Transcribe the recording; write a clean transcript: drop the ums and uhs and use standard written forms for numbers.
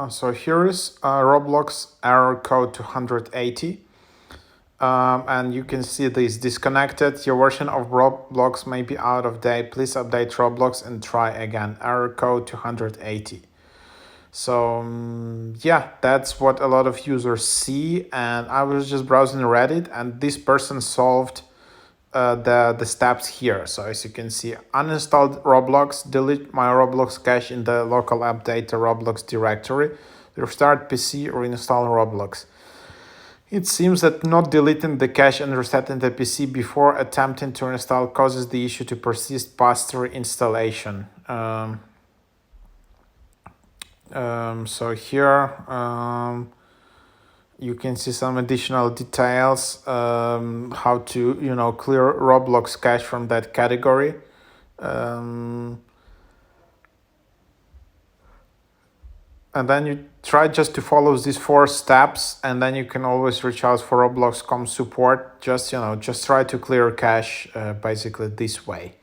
So here is Roblox error code 280. And you can see this disconnected. Your version of Roblox may be out of date. Please update Roblox and try again. Error code 280. So yeah, that's what a lot of users see. And I was just browsing Reddit, and this person solved the steps here. So as you can see, uninstalled Roblox, delete my Roblox cache in the local app data Roblox directory, restart PC, reinstall Roblox. It seems that not deleting the cache and resetting the PC before attempting to install causes the issue to persist past reinstallation. So here you can see some additional details, how to clear Roblox cache from that category. And then you try just to follow these 4 steps, and then you can always reach out for Roblox.com support. Just try to clear cache basically this way.